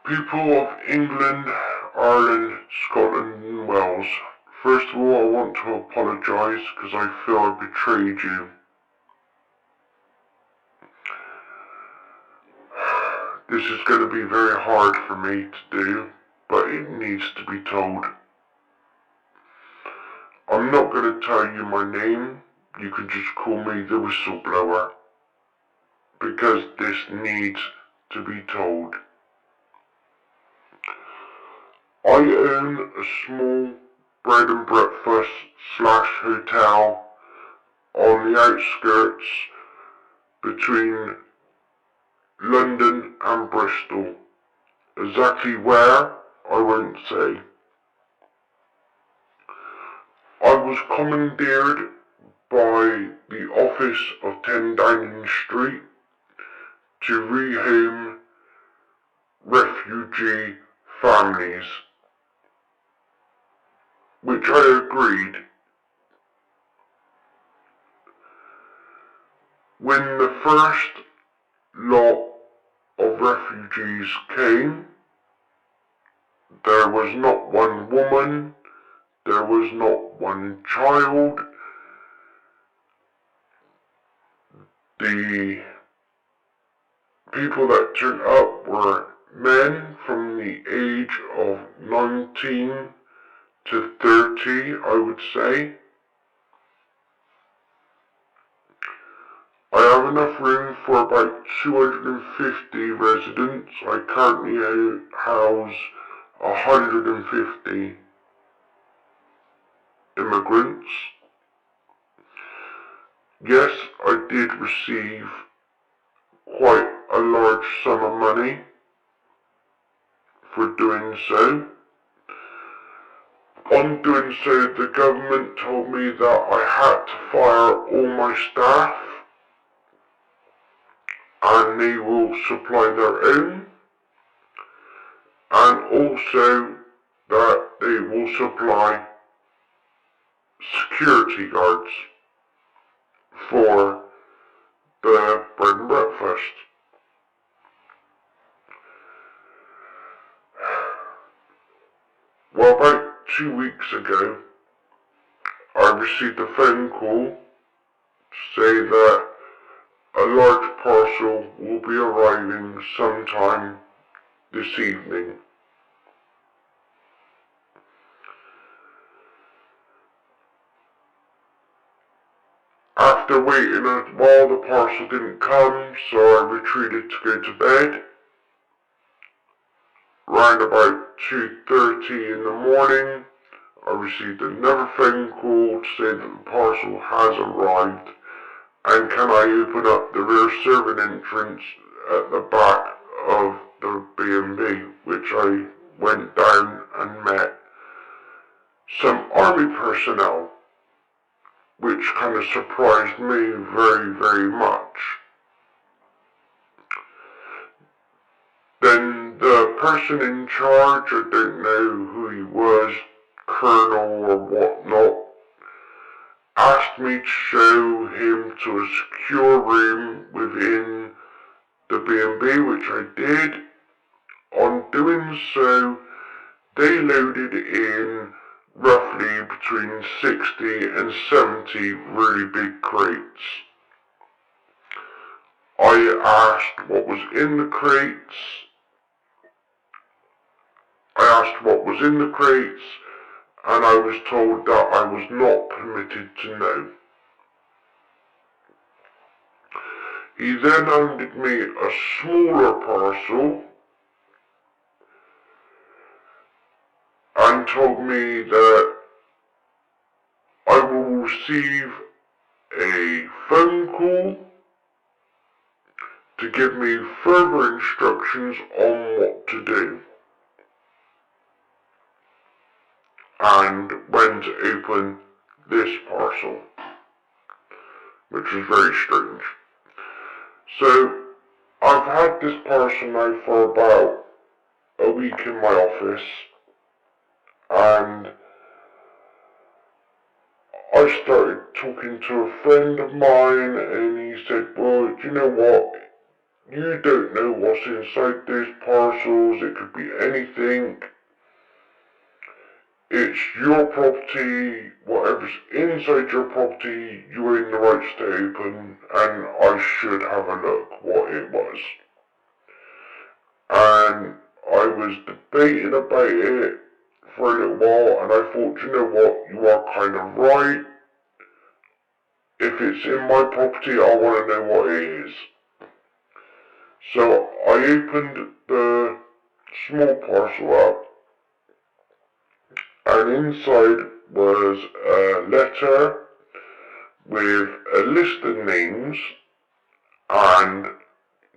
People of England, Ireland, Scotland and Wales, first of all I want to apologise because I feel I betrayed you. This is going to be very hard for me to do, but it needs to be told. I'm not going to tell you my name, you can just call me the whistleblower, because this needs to be told. I own a small bread and breakfast / hotel on the outskirts between London and Bristol. Exactly where, I won't say. I was commandeered by the office of 10 Downing Street to rehome refugee families, which I agreed. When the first lot of refugees came, there was not one woman, there was not one child. The people that turned up were men from the age of 19 to 30, I would say. I have enough room for about 250 residents. I currently house 150 immigrants. Yes, I did receive quite a large sum of money for doing so. On doing so, the government told me that I had to fire all my staff and they will supply their own, and also that they will supply security guards for the bread and breakfast. Well, about 2 weeks ago, I received a phone call to say that a large parcel will be arriving sometime this evening. After waiting a while, the parcel didn't come, so I retreated to go to bed. Around about 2:30 in the morning, I received another phone call to say that the parcel has arrived, and can I open up the rear serving entrance at the back of the B&B, which I went down and met some army personnel, which kind of surprised me very, very much. Then the person in charge, I don't know who he was, colonel or whatnot, asked me to show him to a secure room within the B&B, which I did. On doing so, they loaded in roughly between 60 and 70 really big crates. I asked what was in the crates. And I was told that I was not permitted to know. He then handed me a smaller parcel and told me that I will receive a phone call to give me further instructions on what to do and when to open this parcel, which is very strange. So I've had this parcel now for about a week in my office, and I started talking to a friend of mine, and he said, well, you know what, you don't know what's inside those parcels, parcels, it could be anything. It's your property, whatever's inside your property, you're in the rights to open, and I should have a look what it was. And I was debating about it for a little while, and I thought, you know what, you are kind of right. If it's in my property, I want to know what it is. So I opened the small parcel up, and inside was a letter with a list of names and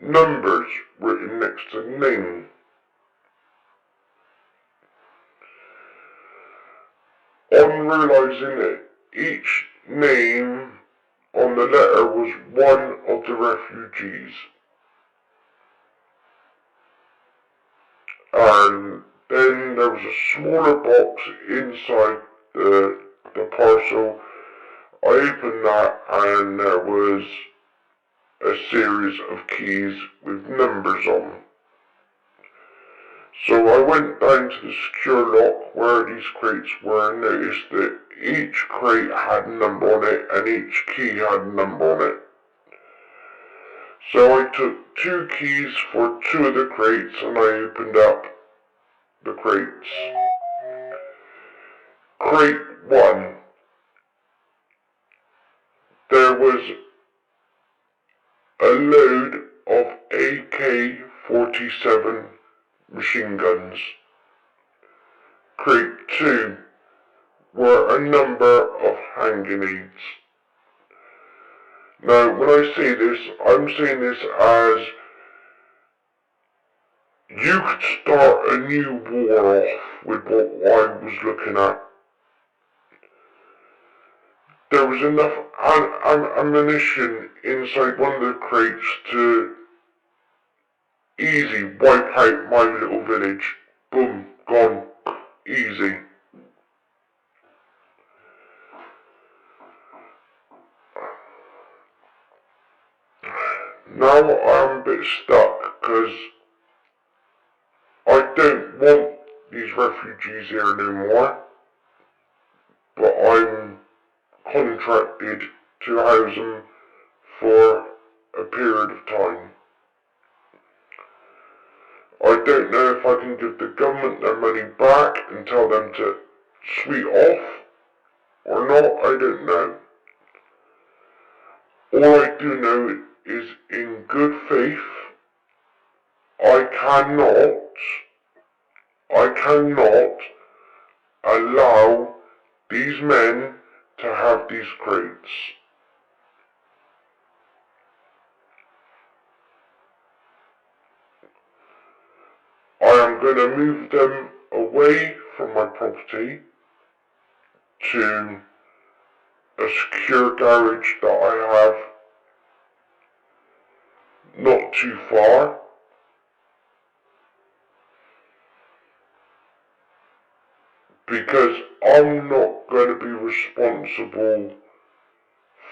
numbers written next to the name. On realising that each name on the letter was one of the refugees, and then there was a smaller box inside the parcel. I opened that, and there was a series of keys with numbers on. So I went down to the secure lock where these crates were and noticed that each crate had a number on it and each key had a number on it. So I took 2 keys for 2 of the crates and I opened up the crates. Crate 1. There was a load of AK-47 machine guns. Crate 2 were a number of hand grenades. Now, when I say this, I'm saying this as you could start a new war off with what I was looking at. There was enough ammunition inside one of the crates to easy wipe out my little village. Boom, gone. Easy. Now I'm a bit stuck because I don't want these refugees here anymore, but I'm contracted to house them for a period of time. I don't know if I can give the government their money back and tell them to sweet off or not, I don't know. All I do know is in good faith, I cannot allow these men to have these crates. I am going to move them away from my property to a secure garage that I have not too far. Because I'm not going to be responsible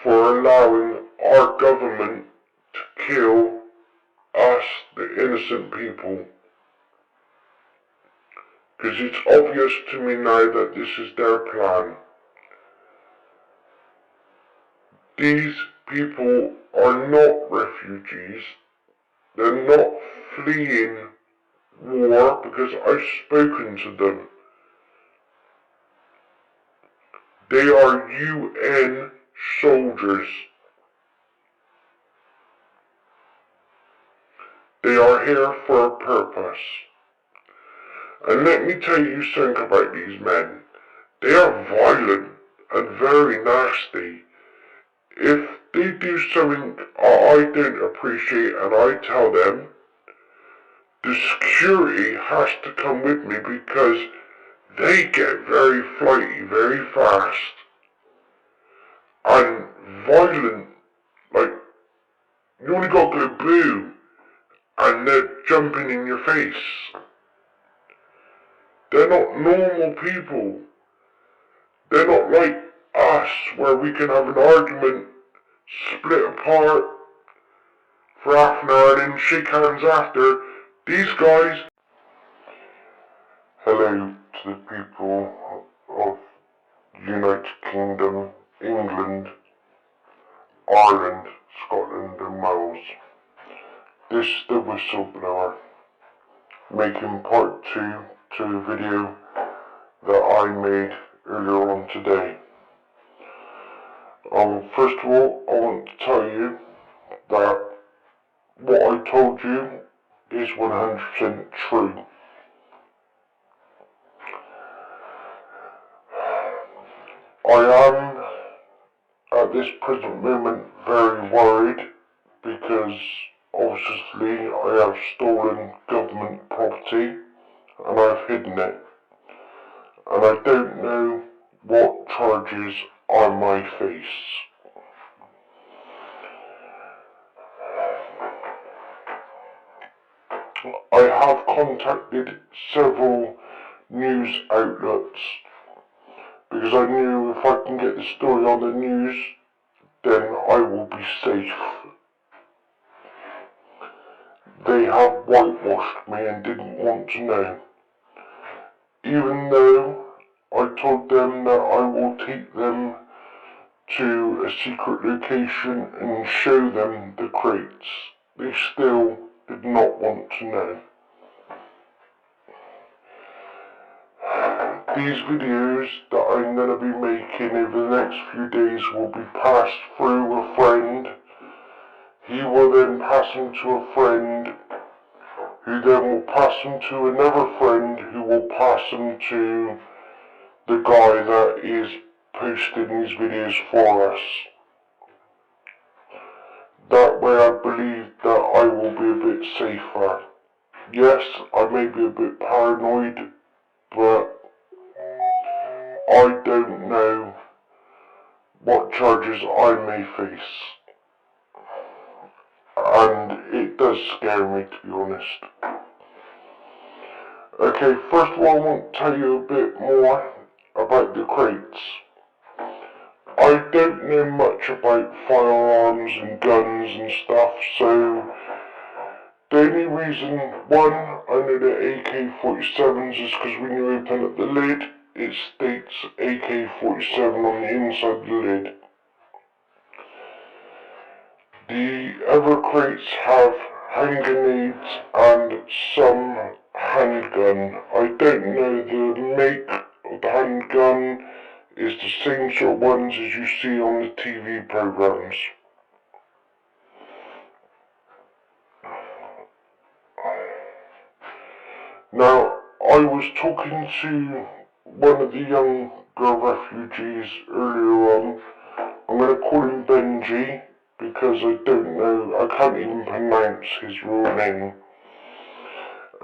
for allowing our government to kill us, the innocent people. Because it's obvious to me now that this is their plan. These people are not refugees. They're not fleeing war because I've spoken to them. They are UN soldiers. They are here for a purpose. And let me tell you something about these men. They are violent and very nasty. If they do something I don't appreciate and I tell them, the security has to come with me because they get very flighty very fast. And violent, like, you only got to go boo and they're jumping in your face. They're not normal people. They're not like us where we can have an argument, split apart for half an hour and then shake hands after. These guys, hello to the people of United Kingdom, England, Ireland, Scotland and Wales. This is the whistleblower, making part 2 to a video that I made earlier on today. First of all, I want to tell you that what I told you is 100% true. I am, at this present moment, very worried because obviously I have stolen government property and I've hidden it. And I don't know what charges I might face. I have contacted several news outlets because I knew if I can get the story on the news, then I will be safe. They have whitewashed me and didn't want to know. Even though I told them that I will take them to a secret location and show them the crates, they still did not want to know. These videos that I'm going to be making over the next few days will be passed through a friend. He will then pass them to a friend, who then will pass them to another friend, who will pass them to the guy that is posting these videos for us. That way I believe that I will be a bit safer. Yes, I may be a bit paranoid, but I don't know what charges I may face. And it does scare me, to be honest. Okay, first of all I want to tell you a bit more about the crates. I don't know much about firearms and guns and stuff, so the only reason, one, I know the AK-47s is because when you open up the lid, it states AK-47 on the inside of the lid. The other crates have hand grenades and some handgun. I don't know the make of the handgun. Is the same sort of ones as you see on the TV programs. Now, I was talking to one of the younger refugees earlier on. I'm going to call him Benji because I don't know, I can't even pronounce his real name.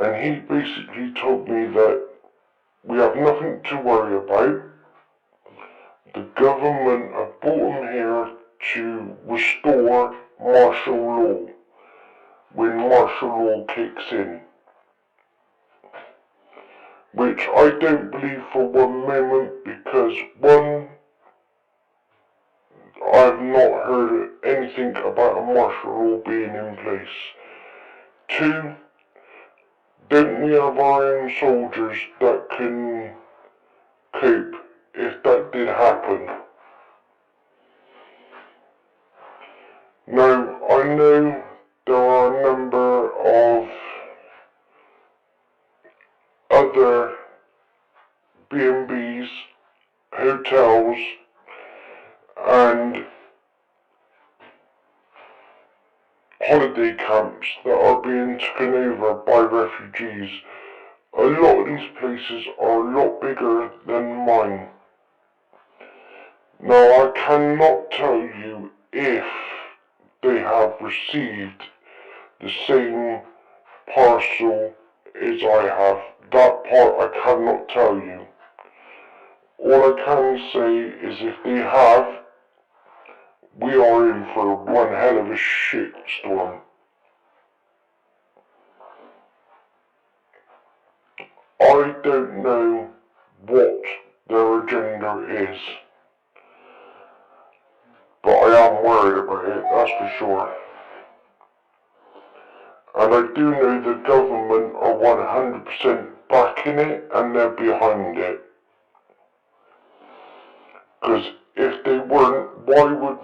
And he basically told me that we have nothing to worry about. The government have brought him here to restore martial law when martial law kicks in. Which I don't believe for one moment because one, I've not heard anything about a martial law being in place. Two, don't we have our own soldiers that can cope if that did happen? Now, I know there are a number of other B&Bs, hotels, and holiday camps that are being taken over by refugees. A lot of these places are a lot bigger than mine. Now, I cannot tell you if they have received the same parcel as I have. That part I cannot tell you. All I can say is if they have, we are in for one hell of a shitstorm. I don't know what their agenda is, but I am worried about it, that's for sure. And I do know the government are 100% backing it and they're behind it. Because if they weren't, why would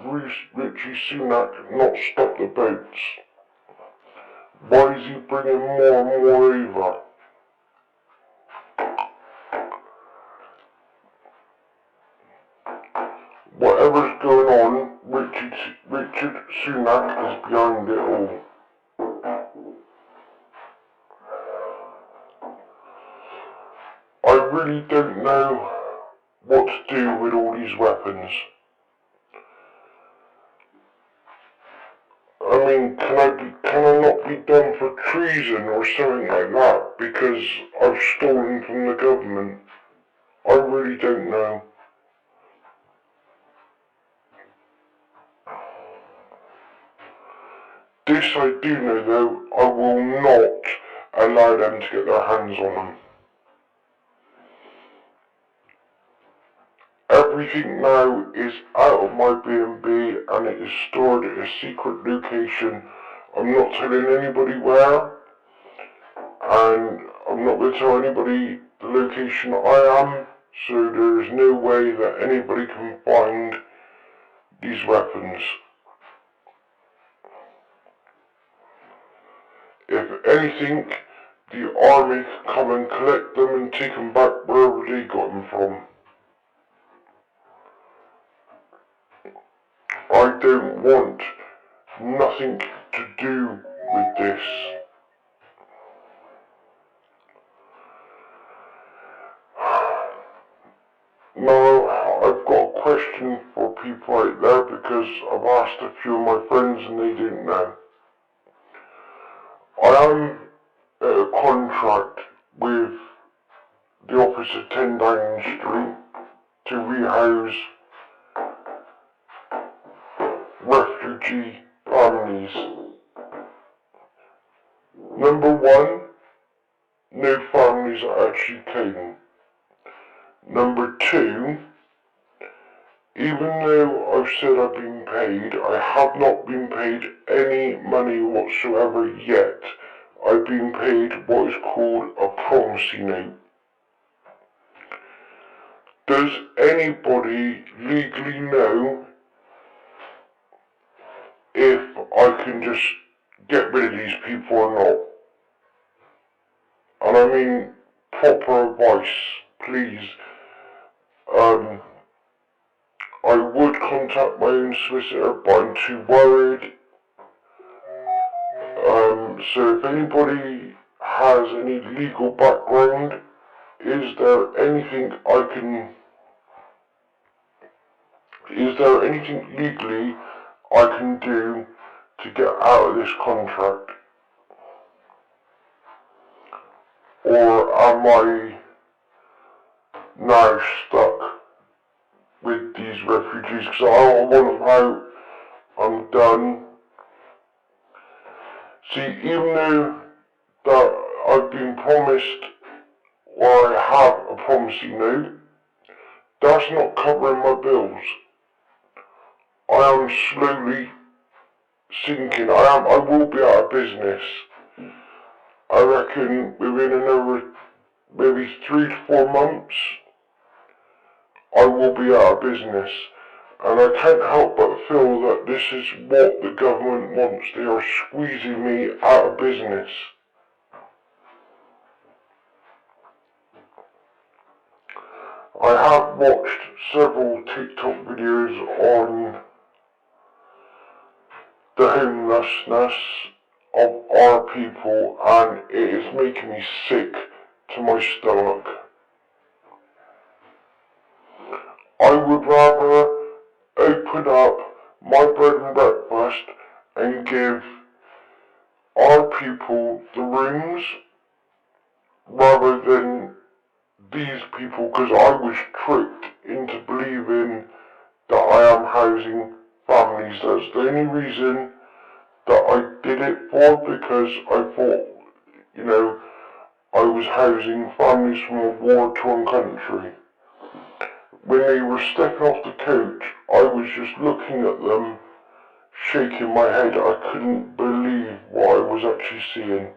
Richie Sunak not stop the boats? Why is he bringing more and more over? Whatever's going on, Richard Sunak is behind it all. I really don't know what to do with all these weapons. I mean, can I not be done for treason or something like that because I've stolen from the government? I really don't know. This I do know though, I will not allow them to get their hands on them. Everything now is out of my B&B and it is stored at a secret location. I'm not telling anybody where, and I'm not going to tell anybody the location I am, so there is no way that anybody can find these weapons. If anything, the army can come and collect them and take them back wherever they got them from. I don't want nothing to do with this. Now, I've got a question for people out there because I've asked a few of my friends and they didn't know. I am at a contract with the office of 10 Downing Street to rehouse refugee families. Number one, no families are actually came. Number two, even though I've said I've been paid, I have not been paid any money whatsoever yet. I've been paid what is called a promissory note. Does anybody legally know if I can just get rid of these people or not? And I mean proper advice, please. I would contact my own solicitor, but I'm too worried. So if anybody has any legal background, is there anything legally I can do to get out of this contract? Or am I now stuck with these refugees? Because I want them out, I'm done. See, even though that I've been promised, or I have a promissory note, that's not covering my bills. I am slowly sinking. I will be out of business. I reckon within another maybe 3 to 4 months, I will be out of business. And I can't help but feel that this is what the government wants. They are squeezing me out of business. I have watched several TikTok videos on the homelessness of our people, and it is making me sick to my stomach. I would rather open up my bread and breakfast and give our people the rooms rather than these people, because I was tricked into believing that I am housing families. That's the only reason that I did it for, because I thought, I was housing families from a war-torn country. When they were stepping off the coach, I was just looking at them, shaking my head. I couldn't believe what I was actually seeing.